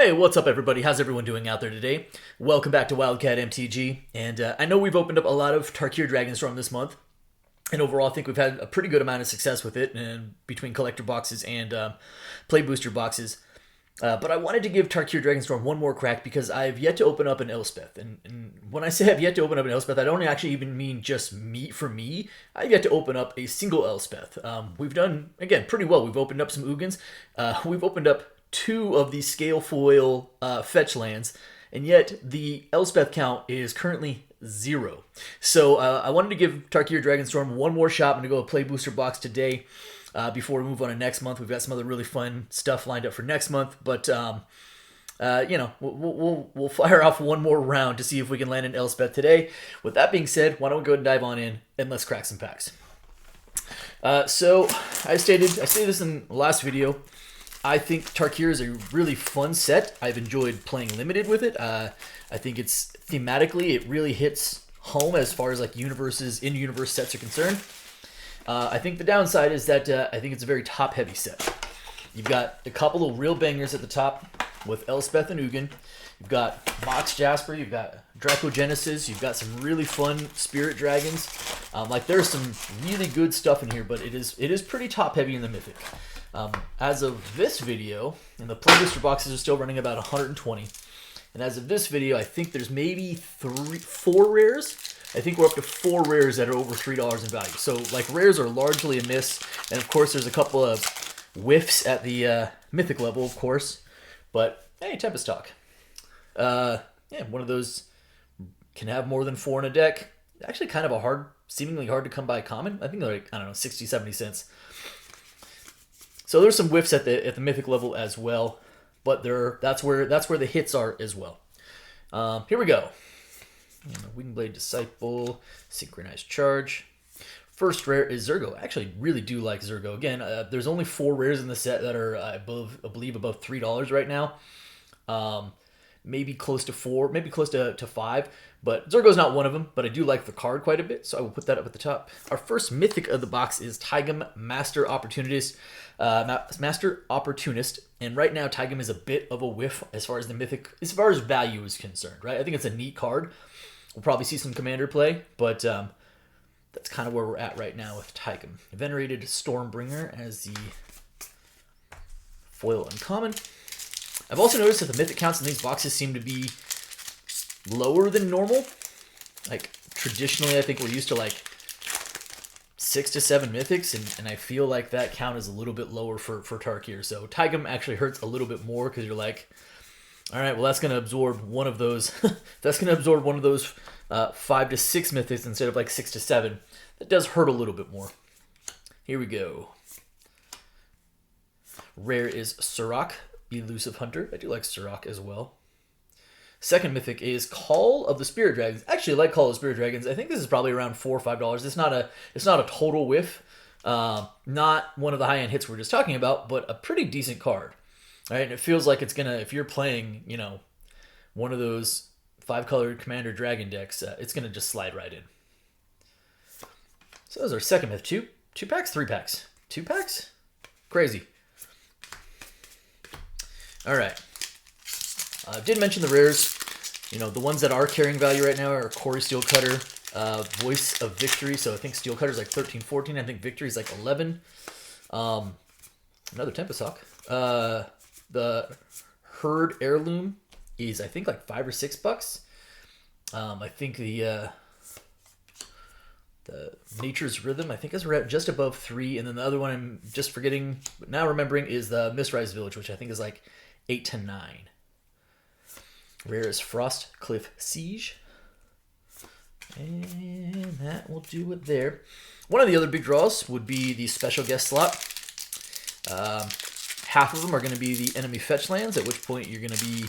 Hey, what's up everybody? How's everyone doing out there today? Welcome back to Wildcat MTG, and I know we've opened up a lot of Tarkir Dragonstorm this month, and overall I think we've had a pretty good amount of success with it, and between collector boxes and play booster boxes. But I wanted to give Tarkir Dragonstorm one more crack because I've yet to open up an Elspeth, and when I say I've yet to open up an Elspeth, I don't actually even mean just me. I've yet to open up a single Elspeth. We've done, again, pretty well. We've opened up some Ugins. We've opened up two of the scale foil fetch lands, and yet the Elspeth count is currently 0. So I wanted to give Tarkir Dragonstorm one more shot. I'm going to go a play booster box today before we move on to next month. We've got some other really fun stuff lined up for next month, but you know, we'll fire off one more round to see if we can land an Elspeth today. With that being said, why don't we go ahead and dive on in and let's crack some packs. So I stated this in the last video. I think Tarkir is a really fun set. I've enjoyed playing limited with it. I think it's thematically, it really hits home as far as like universes, in-universe sets are concerned. I think the downside is that I think it's a very top-heavy set. You've got a couple of real bangers at the top with Elspeth and Ugin. You've got Mox Jasper, you've got Dracogenesis, you've got some really fun Spirit Dragons. Like there's some really good stuff in here, but it is pretty top-heavy in the Mythic. As of this video, and the play booster boxes are still running about 120. And as of this video, I think there's maybe 4 rares. I think we're up to 4 rares that are over $3 in value. So like rares are largely a miss. And of course, there's a couple of whiffs at the mythic level, of course. But hey, Tempest Talk. Yeah, one of those can have more than 4 in a deck. Actually, kind of a seemingly hard to come by common. I think they're like, I don't know, 60, 70 cents. So there's some whiffs at the mythic level as well, but that's where the hits are as well. Here we go. Wingblade Disciple, Synchronized Charge. First rare is Zurgo. I actually really do like Zurgo. Again, there's only 4 rares in the set that are I believe above $3 right now. Maybe close to 4, maybe close to 5. But Zurgo's not one of them, but I do like the card quite a bit, so I will put that up at the top. Our first mythic of the box is Taigam Master Opportunist. And right now Taigam is a bit of a whiff as far as the mythic, as far as value is concerned, right? I think it's a neat card. We'll probably see some commander play, but that's kind of where we're at right now with Taigam. Venerated Stormbringer as the foil uncommon. I've also noticed that the mythic counts in these boxes seem to be lower than normal. Like traditionally, I think we're used to like 6 to 7 mythics, and I feel like that count is a little bit lower for Tarkir. So Taigam actually hurts a little bit more because you're like, all right, well that's going to absorb one of those. That's going to absorb one of those 5 to 6 mythics instead of like 6 to 7. That does hurt a little bit more. Here we go. Rare is Surrak, Elusive Hunter. I do like Surrak as well. Second mythic is Call of the Spirit Dragons. Actually, I like Call of the Spirit Dragons. I think this is probably around $4 or $5. It's not a total whiff. Not one of the high-end hits we're just talking about, but a pretty decent card. All right, and it feels like it's gonna, if you're playing, you know, one of those 5-colored Commander Dragon decks, it's gonna just slide right in. So that was our second myth. 2 packs, 3 packs, 2 packs. Crazy. All right. I did mention the rares. You know, the ones that are carrying value right now are Corey Steelcutter, Voice of Victory. So I think Steelcutter is like 13, 14. I think Victory is like 11. Another Tempest Hawk. The Herd Heirloom is I think like $5 or $6. I think the Nature's Rhythm I think is just above 3, and then the other one I'm just forgetting, but now remembering is the Mistrise Village, which I think is like 8 to 9. Rare is Frost Cliff Siege. And that will do it there. One of the other big draws would be the special guest slot. Half of them are going to be the enemy fetch lands, at which point you're going to be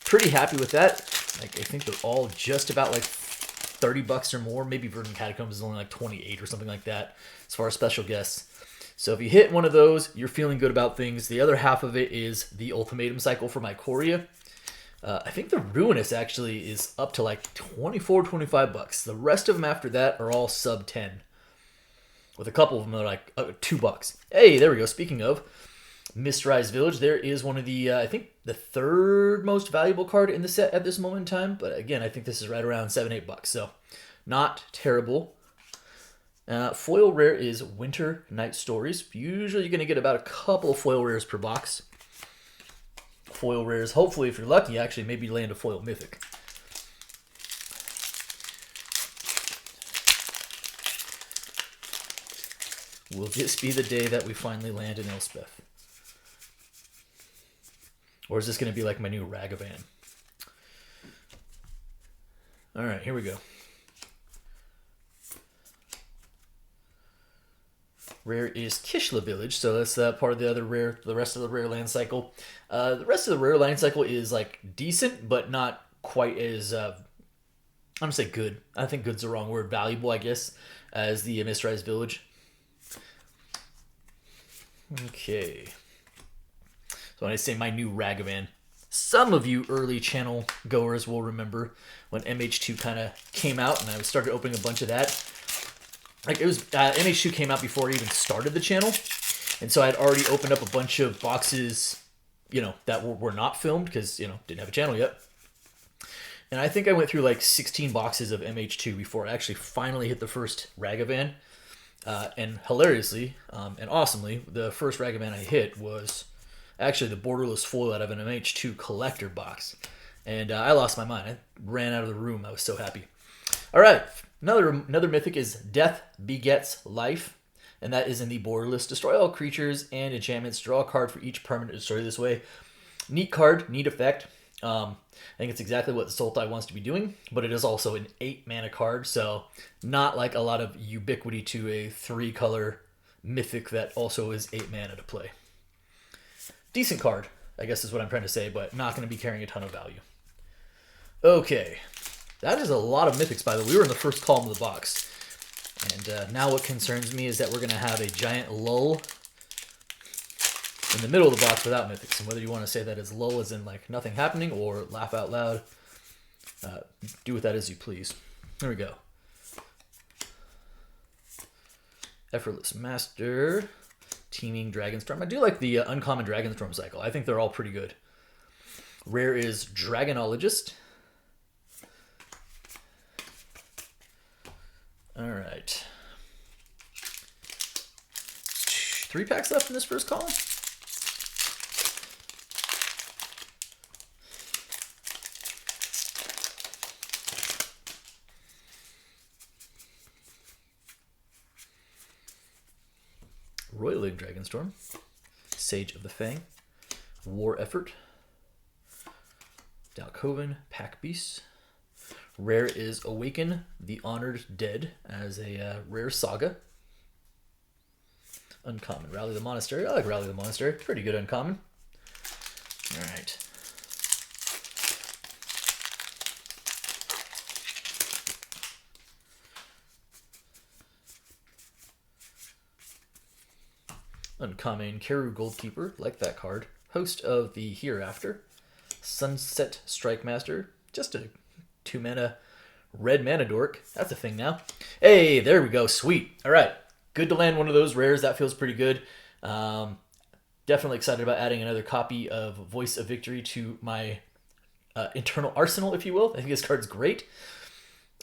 pretty happy with that. Like I think they're all just about like $30 or more. Maybe Verdant Catacombs is only like 28 or something like that as far as special guests. So if you hit one of those, you're feeling good about things. The other half of it is the Ultimatum Cycle for Mycoria. I think the Ruinous actually is up to like 24, 25 bucks. The rest of them after that are all sub 10. With a couple of them that are like $2. Hey, there we go. Speaking of, Mistrise Village. There is one of the, I think, the third most valuable card in the set at this moment in time. But again, I think this is right around $7-8. So not terrible. Foil rare is Winter Night Stories. Usually you're going to get about a couple of foil rares per box. Foil rares, hopefully if you're lucky, actually maybe land a foil mythic. Will this be the day that we finally land in Elspeth? Or is this going to be like my new Ragavan? Alright, here we go. Rare is Kishla Village, so that's part of the other rare, the rest of the rare land cycle. The rest of the rare land cycle is like decent, but not quite as, I'm going to say good. I think good's the wrong word. Valuable, I guess, as the Mistrise Village. Okay. So when I say my new Ragavan, some of you early channel goers will remember when MH2 kind of came out and I started opening a bunch of that. Like it was MH2 came out before I even started the channel, and so I'd already opened up a bunch of boxes, you know, that were not filmed because, you know, didn't have a channel yet. And I think I went through like 16 boxes of MH2 before I actually finally hit the first Ragavan. And hilariously and awesomely, the first Ragavan I hit was actually the borderless foil out of an MH2 collector box. And I lost my mind. I ran out of the room. I was so happy. All right. Another mythic is Death Begets Life, and that is in the borderless. Destroy all creatures and enchantments. Draw a card for each permanent destroyed this way. Neat card, neat effect. I think it's exactly what Sultai wants to be doing, but it is also an 8-mana card, so not like a lot of ubiquity to a 3-color mythic that also is 8 mana to play. Decent card, I guess is what I'm trying to say, but not going to be carrying a ton of value. Okay. That is a lot of mythics, by the way. We were in the first column of the box. And now what concerns me is that we're going to have a giant lull in the middle of the box without mythics. And whether you want to say that as lull as in like nothing happening or laugh out loud, do with that as you please. There we go. Effortless Master, Teeming Dragonstorm. I do like the uncommon Dragonstorm cycle. I think they're all pretty good. Rare is Dragonologist. All right. 3 packs left in this first column. Roiling Dragonstorm, Sage of the Fang, War Effort, Dalkoven, Pack Beast. Rare is Awaken the Honored Dead as a rare saga. Uncommon, Rally the Monastery. I like Rally the Monastery. Pretty good uncommon. All right. Uncommon, Keru Goldkeeper. Like that card. Host of the Hereafter. Sunset Strike Master. Just a 2-mana red mana dork. That's a thing now. Hey, there we go. Sweet. All right. Good to land one of those rares. That feels pretty good. Definitely excited about adding another copy of Voice of Victory to my internal arsenal, if you will. I think this card's great.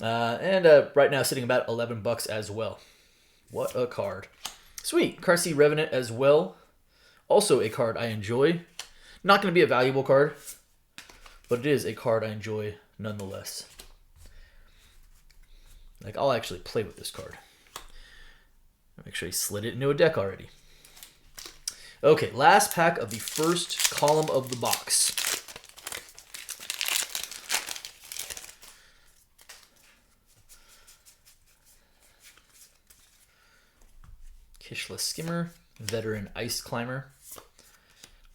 And right now sitting about $11 as well. What a card. Sweet. Karsi Revenant as well. Also a card I enjoy. Not going to be a valuable card, but it is a card I enjoy nonetheless. Like, I'll actually play with this card. Make sure he slid it into a deck already. Okay, last pack of the first column of the box. Kishla Skimmer, Veteran Ice Climber,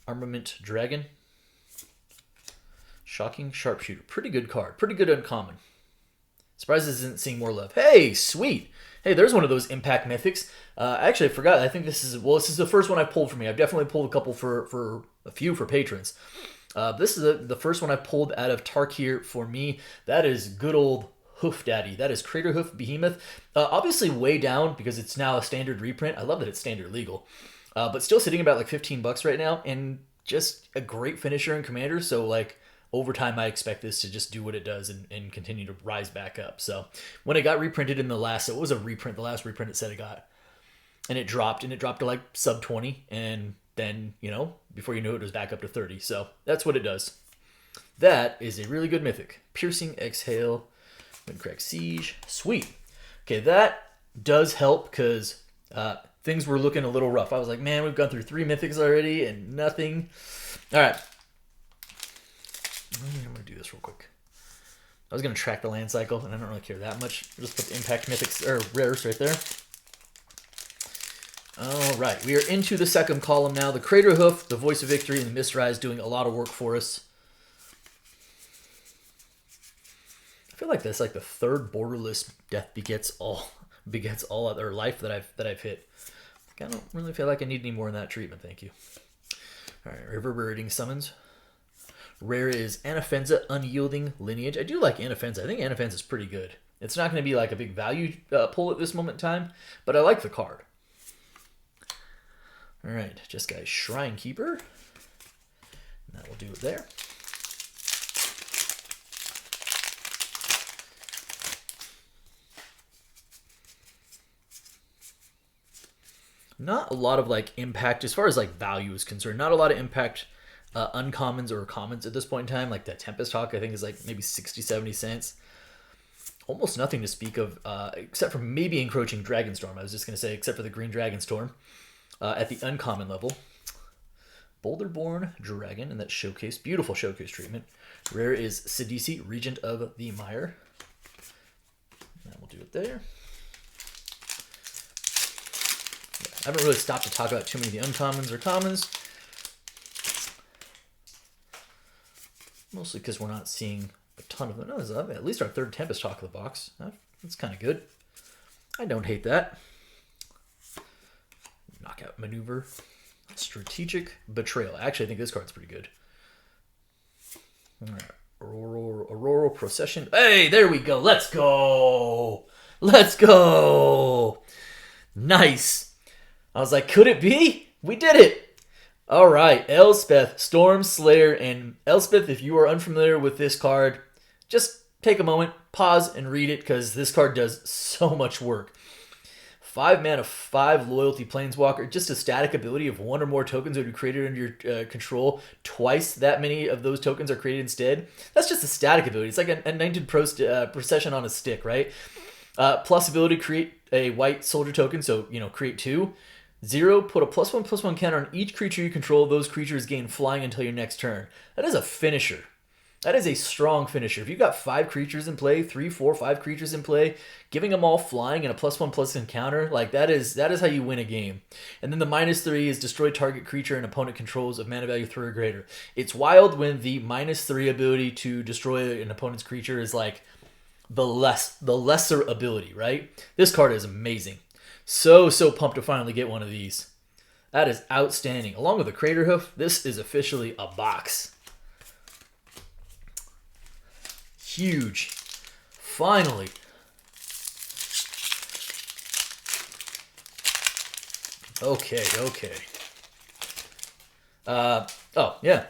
Armament Dragon, Shocking Sharpshooter. Pretty good card. Pretty good uncommon. Surprised this isn't seeing more love. Hey, sweet. Hey, there's one of those impact mythics. Actually, I forgot. I think this is the first one I pulled for me. I've definitely pulled a couple for a few for patrons. This is the first one I pulled out of Tarkir for me. That is good old Hoof Daddy. That is Crater Hoof Behemoth. Obviously way down because it's now a standard reprint. I love that it's standard legal. but still sitting about like 15 bucks right now, and just a great finisher in Commander. So like over time, I expect this to just do what it does and continue to rise back up. So when it got reprinted in the last, it was a reprint, the last reprint it said it got, and it dropped to like sub 20, and then, you know, before you knew it, it was back up to 30. So that's what it does. That is a really good mythic. Piercing Exhale, Windcrack Siege, sweet. Okay, that does help because things were looking a little rough. I was like, man, we've gone through 3 mythics already and nothing. All right. I'm going to do this real quick. I was going to track the land cycle, and I don't really care that much. I'll just put the impact mythics, or rares right there. All right, we are into the second column now. The Crater Hoof, the Voice of Victory, and the Mistrise doing a lot of work for us. I feel like that's like the third borderless Death begets all other life that I've hit. I don't really feel like I need any more in that treatment. Thank you. All right, Reverberating Summons. Rare is Anafenza, Unyielding Lineage. I do like Anafenza. I think Anafenza is pretty good. It's not going to be like a big value pull at this moment in time, but I like the card. All right, just guys, Shrine Keeper. And that will do it there. Not a lot of like impact as far as like value is concerned. Not a lot of impact uncommons or commons at this point in time. Like that Tempest Hawk, I think, is like maybe 60, 70 cents. Almost nothing to speak of except for maybe Encroaching Dragonstorm. I was just going to say, except for the Green Dragonstorm at the uncommon level. Boulderborn Dragon, and that showcase, beautiful showcase treatment. Rare is Sidisi, Regent of the Mire. That will do it there. I haven't really stopped to talk about too many of the uncommons or commons. Mostly because we're not seeing a ton of them. No, this is at least our third Tempest Hawk of the box. That's kind of good. I don't hate that. Knockout Maneuver. Strategic Betrayal. Actually, I think this card's pretty good. All right. Auroral Procession. Hey, there we go. Let's go. Let's go. Nice. I was like, could it be? We did it. All right. Elspeth, Storm Slayer, and Elspeth, if you are unfamiliar with this card, just take a moment, pause, and read it, because this card does so much work. 5 mana, 5 loyalty planeswalker, just a static ability of 1 or more tokens that are created under your control. Twice that many of those tokens are created instead. That's just a static ability. It's like a Anointed Procession on a stick, right? Plus ability, create a white soldier token, so, you know, create 2. 0, put a +1/+1 counter on each creature you control. Those creatures gain flying until your next turn. That is a finisher. That is a strong finisher. If you've got 5 creatures in play, 3, 4, 5 creatures in play, giving them all flying and a +1/+1 counter, like that is how you win a game. And then the -3 is destroy target creature and opponent controls of mana value 3 or greater. It's wild when the -3 ability to destroy an opponent's creature is like the lesser ability, right? This card is amazing. So pumped to finally get one of these. That is outstanding. Along with the Crater Hoof, this is officially a box. Huge. Finally. Okay. Oh, yeah.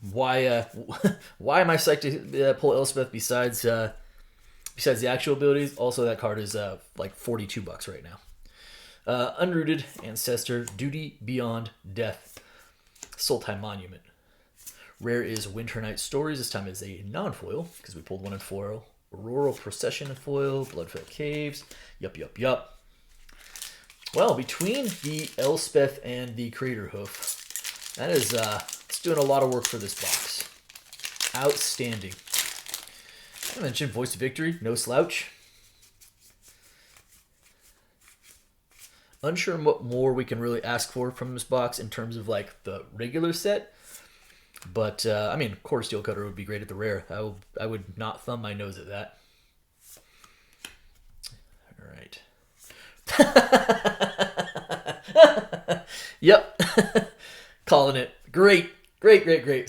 Why am I psyched to pull Elspeth besides the actual abilities? Also, that card is like 42 bucks right now. Unrooted Ancestor, Duty Beyond Death, Sultai Monument. Rare is Winter Night Stories. This time is a non-foil, because we pulled one in foil. Auroral Procession in foil, Bloodfed Caves. Yup. Well, between the Elspeth and the Crater Hoof, that is it's doing a lot of work for this box. Outstanding. I mentioned Voice of Victory, no slouch. Unsure what more we can really ask for from this box in terms of like the regular set. But, I mean, Core Steel Cutter would be great at the rare. I would not thumb my nose at that. All right. Yep. Calling it. Great.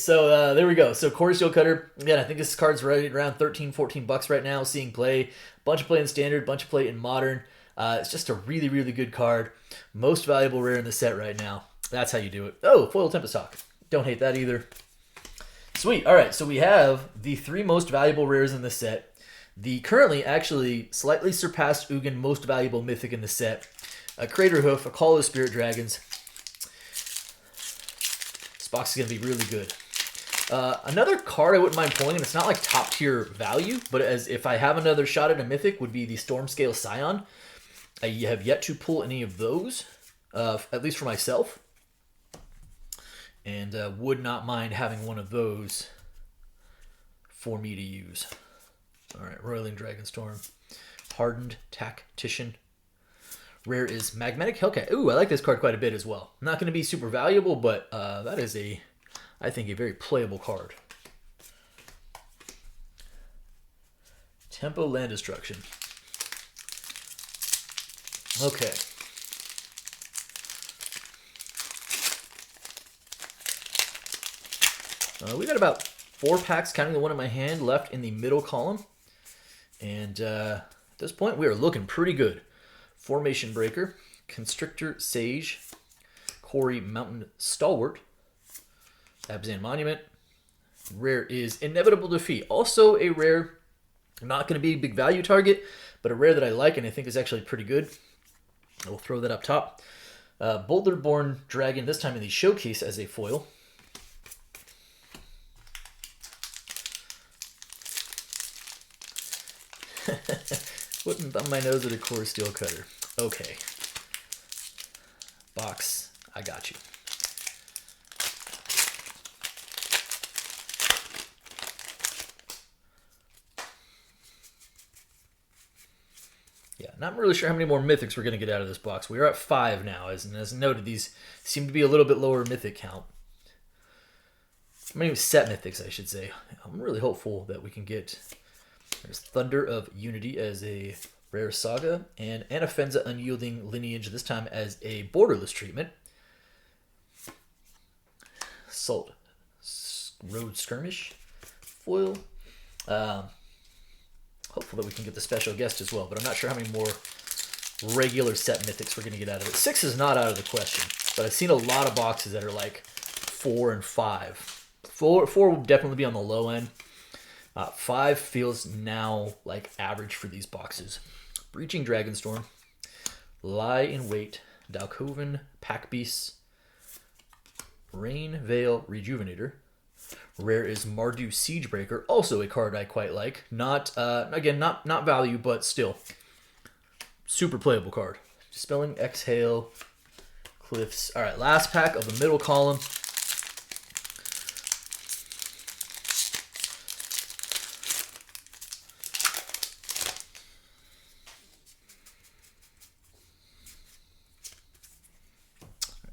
So, there we go. So, Core Steel Cutter. Again, I think this card's right around 13, 14 bucks right now, seeing play. Bunch of play in Standard, bunch of play in Modern. It's just a really, really good card. Most valuable rare in the set right now. That's how you do it. Oh, foil Tempest Hawk. Don't hate that either. Sweet. All right, so we have the 3 most valuable rares in the set. The currently actually slightly surpassed Ugin most valuable mythic in the set. A Crater Hoof, a Call of Spirit Dragons. This box is going to be really good. Another card I wouldn't mind pulling, and it's not like top tier value, but as if I have another shot at a mythic, would be the Stormscale Scion. I have yet to pull any of those, at least for myself. And would not mind having one of those for me to use. All right, Roiling Dragonstorm. Hardened Tactician. Rare is Magmatic Hellcat. Ooh, I like this card quite a bit as well. Not going to be super valuable, but that is I think, a very playable card. Tempo Land Destruction. Okay. We got about 4 packs, counting the one in my hand, left in the middle column. And at this point, we are looking pretty good. Formation Breaker, Constrictor Sage, Quarry Mountain Stalwart, Abzan Monument. Rare is Inevitable Defeat. Also a rare, not going to be a big value target, but a rare that I like and I think is actually pretty good. I will throw that up top. Boulderborn Dragon, this time in the showcase as a foil. Wouldn't thumb my nose at a core steel cutter. Okay. Box, I got you. Yeah, not really sure how many more mythics we're going to get out of this box. We are at 5 now, as noted, these seem to be a little bit lower mythic count. I mean, set mythics, I should say. I'm really hopeful that we can get... There's Thunder of Unity as a rare saga, and Anafenza Unyielding Lineage, this time as a borderless treatment. Salt Road Skirmish foil. Hopeful that we can get the special guest as well, but I'm not sure how many more regular set mythics we're going to get out of it. 6 is not out of the question, but I've seen a lot of boxes that are like 4 and 5. 4 will definitely be on the low end. 5 feels now like average for these boxes. Breaching Dragonstorm, Lie in Wait, Dalkoven, Pack Beasts, Rain Veil Rejuvenator. Rare is Mardu Siegebreaker, also a card I quite like. Not again, not value, but still super playable card. Dispelling Exhale, Cliffs. All right, last pack of the middle column.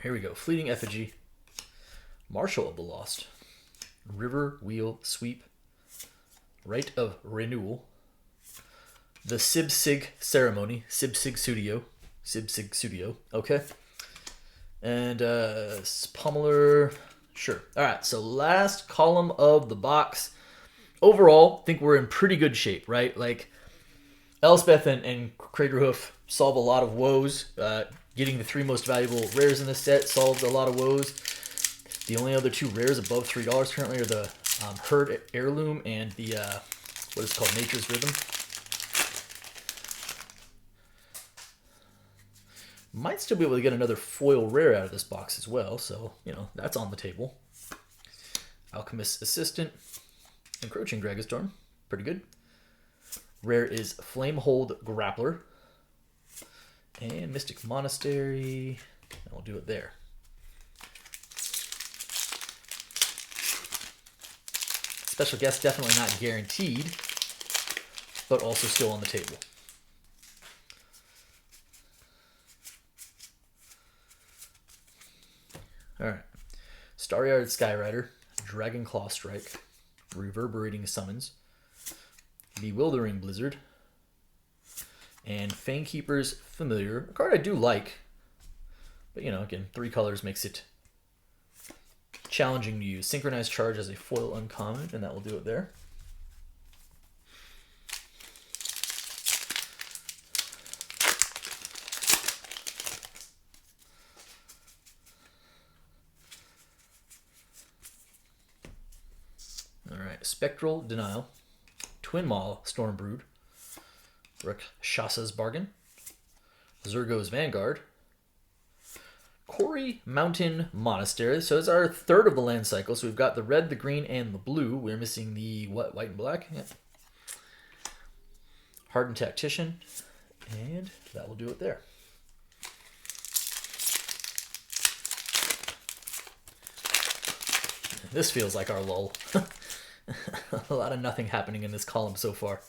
Here we go. Fleeting Effigy, Marshal of the Lost, River Wheel Sweep, Rite of Renewal, the Sib-Sig Ceremony, Sib-Sig Studio, okay, and Pummeler, sure. All right, so last column of the box. Overall, I think we're in pretty good shape, right? Like, Elspeth and Craterhoof solve a lot of woes. Getting the 3 most valuable rares in this set solved a lot of woes. The only other 2 rares above $3 currently are the Herd Heirloom and the, what is it called, Nature's Rhythm. Might still be able to get another foil rare out of this box as well, so, you know, that's on the table. Alchemist's Assistant, Encroaching Dragonstorm, pretty good. Rare is Flamehold Grappler. And Mystic Monastery, and we'll do it there. Special guest definitely not guaranteed, but also still on the table. All right. Staryard Skyrider, Dragonclaw Strike, Reverberating Summons, Bewildering Blizzard, and Fanekeeper's Familiar, a card I do like. But, you know, again, 3 colors makes it challenging to use. Synchronized Charge as a foil uncommon, and that will do it there. Spectral Denial, Twin Maw Stormbrood, Rakshasa's Bargain, Zurgo's Vanguard, Quarry Mountain Monastery. So it's our third of the land cycle. So we've got the red, the green, and the blue. We're missing the what? White and black. Yeah. Hardened Tactician, and that will do it there. This feels like our lull. A lot of nothing happening in this column so far.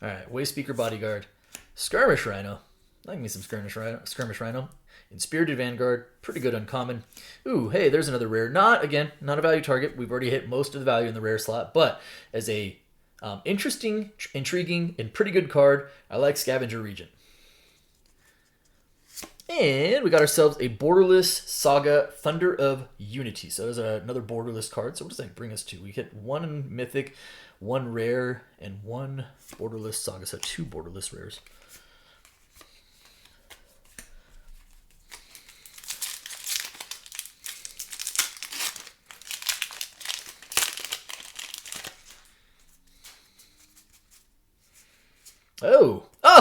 All right, Wayspeaker Bodyguard, Skirmish Rhino. I like me some Skirmish Rhino. Inspirited Vanguard, pretty good uncommon. Ooh, hey, there's another rare. Not a value target. We've already hit most of the value in the rare slot, but as a interesting, intriguing, and pretty good card, I like Scavenger Regent. And we got ourselves a Borderless Saga Thunder of Unity. So there's another Borderless card. So what does that bring us to? We hit 1 Mythic, 1 Rare, and 1 Borderless Saga. So 2 Borderless Rares.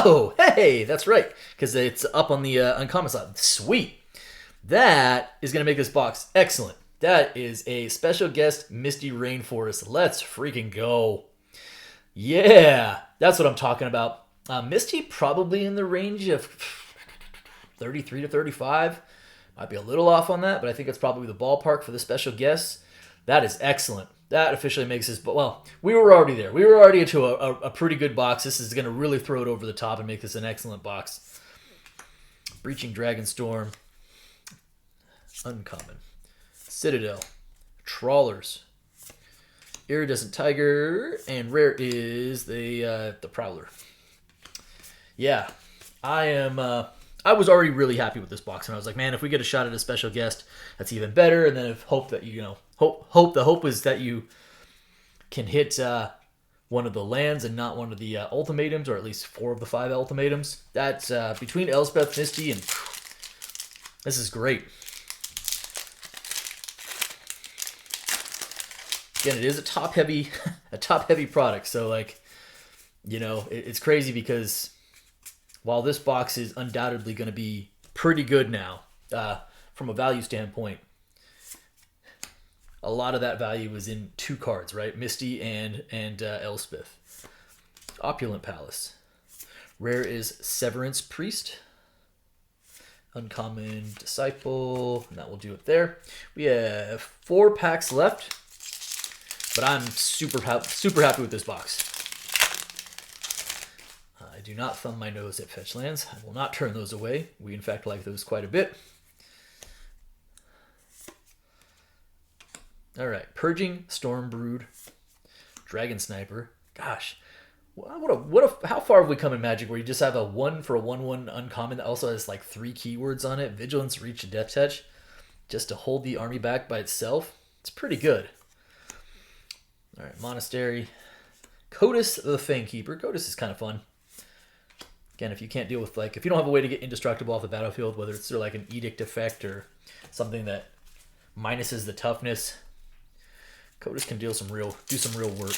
Oh, hey, that's right, because it's up on the uncommon side. Sweet. That is going to make this box excellent. That is a special guest Misty Rainforest. Let's freaking go. Yeah, that's what I'm talking about. Misty probably in the range of 33 to 35. Might be a little off on that, but I think it's probably the ballpark for the special guests. That is excellent. That officially makes this, but well, we were already there. We were already into a pretty good box. This is going to really throw it over the top and make this an excellent box. Breaching Dragonstorm, uncommon. Citadel, Trawlers, Iridescent Tiger, and rare is the Prowler. Yeah, I was already really happy with this box, and I was like, man, if we get a shot at a special guest, that's even better. And then if hope that the hope is that you can hit one of the lands and not one of the ultimatums, or at least 4 of the 5 ultimatums. That's between Elspeth, Misty, and this is great. Again, it is a top heavy product, so like, it's crazy because while this box is undoubtedly going to be pretty good now from a value standpoint, a lot of that value is in 2 cards, right? Misty and Elspeth. Opulent Palace. Rare is Severance Priest. Uncommon Disciple, and that will do it there. We have 4 packs left, but I'm super happy with this box. I do not thumb my nose at fetch lands. I will not turn those away. We, in fact, like those quite a bit. All right, Purging Stormbrood, Dragon Sniper. Gosh, how far have we come in Magic where you just have a 1 for a 1/1 uncommon that also has like 3 keywords on it? Vigilance, Reach, and Death Touch, just to hold the army back by itself. It's pretty good. All right, Monastery, Codus the Fangkeeper. Codus is kind of fun. Again, if you can't deal with if you don't have a way to get indestructible off the battlefield, whether it's like an edict effect or something that minuses the toughness, Codus can do some real work.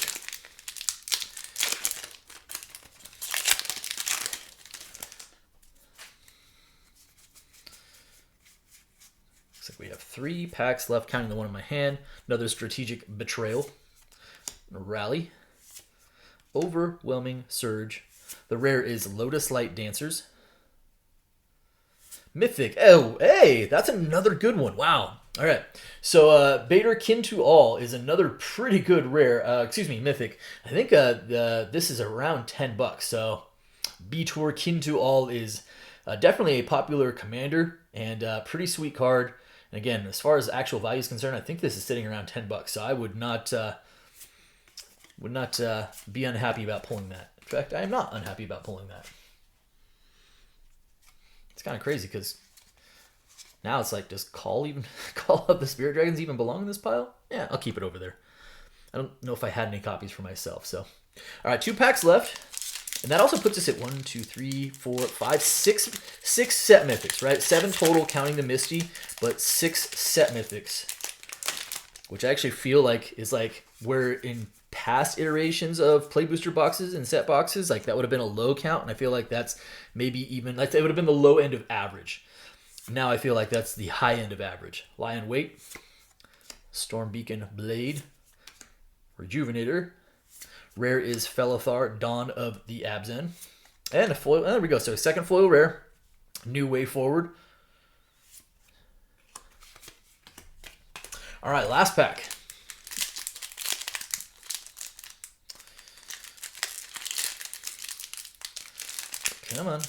Looks like we have 3 packs left, counting the one in my hand. Another Strategic Betrayal, Rally, Overwhelming Surge. The rare is Lotus Light Dancers. Mythic. Oh, hey, that's another good one. Wow. All right. So Bader Kin to All is another pretty good rare. Mythic. I think this is around $10. So B-Tour Kin to All is definitely a popular commander and pretty sweet card. And again, as far as actual value is concerned, I think this is sitting around $10. So I would not be unhappy about pulling that. In fact, I am not unhappy about pulling that. It's kind of crazy because now it's like, does Call Up the Spirit Dragons even belong in this pile? Yeah, I'll keep it over there. I don't know if I had any copies for myself. So, all right, 2 packs left. And that also puts us at 1, 2, 3, 4, 5, 6 set mythics, right? 7 total counting the Misty, but 6 set mythics. which I actually feel like is like where in past iterations of play booster boxes and set boxes, like that would have been a low count, and I feel like that's maybe even like it would have been the low end of average. Now I feel like that's the high end of average. Lion Weight, Storm Beacon Blade, Rejuvenator. Rare is Felithar, Dawn of the Abzan. And a foil. There we go. So second foil rare. New Way Forward. All right, last pack. Come on.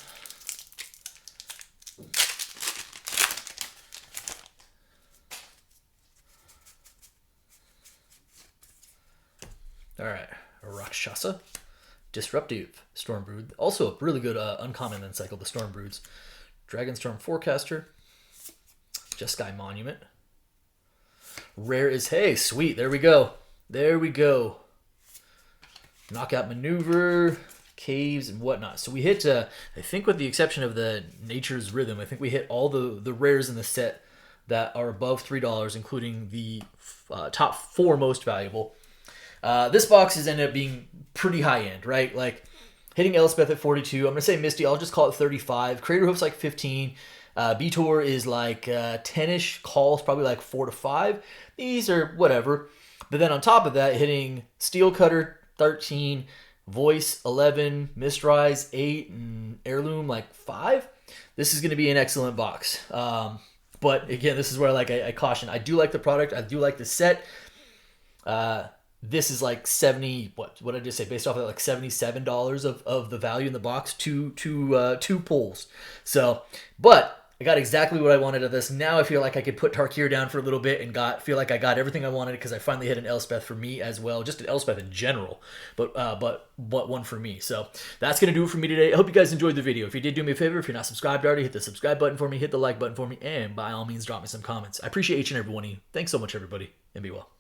All right, Rakshasa, Disruptive, Stormbrood. Also a really good uncommon in cycle, the Stormbroods. Dragonstorm Forecaster, Jeskai Monument. Rare is, hey, sweet, there we go. There we go. Knockout Maneuver, Caves, and whatnot. So we hit, I think with the exception of the Nature's Rhythm, I think we hit all the rares in the set that are above $3, including the top 4 most valuable. This box has ended up being pretty high end, right? Like hitting Elspeth at 42. I'm going to say Misty, I'll just call it 35. Crater Hoof's like 15. B-Tor is like 10-ish. Call's probably like 4 to 5. These are whatever. But then on top of that, hitting Steel Cutter 13, Voice 11, Mistrise 8, and Heirloom like 5. This is going to be an excellent box. But again, this is where like I caution. I do like the product. I do like the set. This is like 70, what did I just say? Based off of like $77 of the value in the box, two pulls. So, but I got exactly what I wanted of this. Now I feel like I could put Tarkir down for a little bit and feel like I got everything I wanted because I finally hit an Elspeth for me as well. Just an Elspeth in general, but one for me. So that's going to do it for me today. I hope you guys enjoyed the video. If you did, do me a favor. If you're not subscribed already, hit the subscribe button for me, hit the like button for me, and by all means, drop me some comments. I appreciate each and every one of you. Thanks so much, everybody, and be well.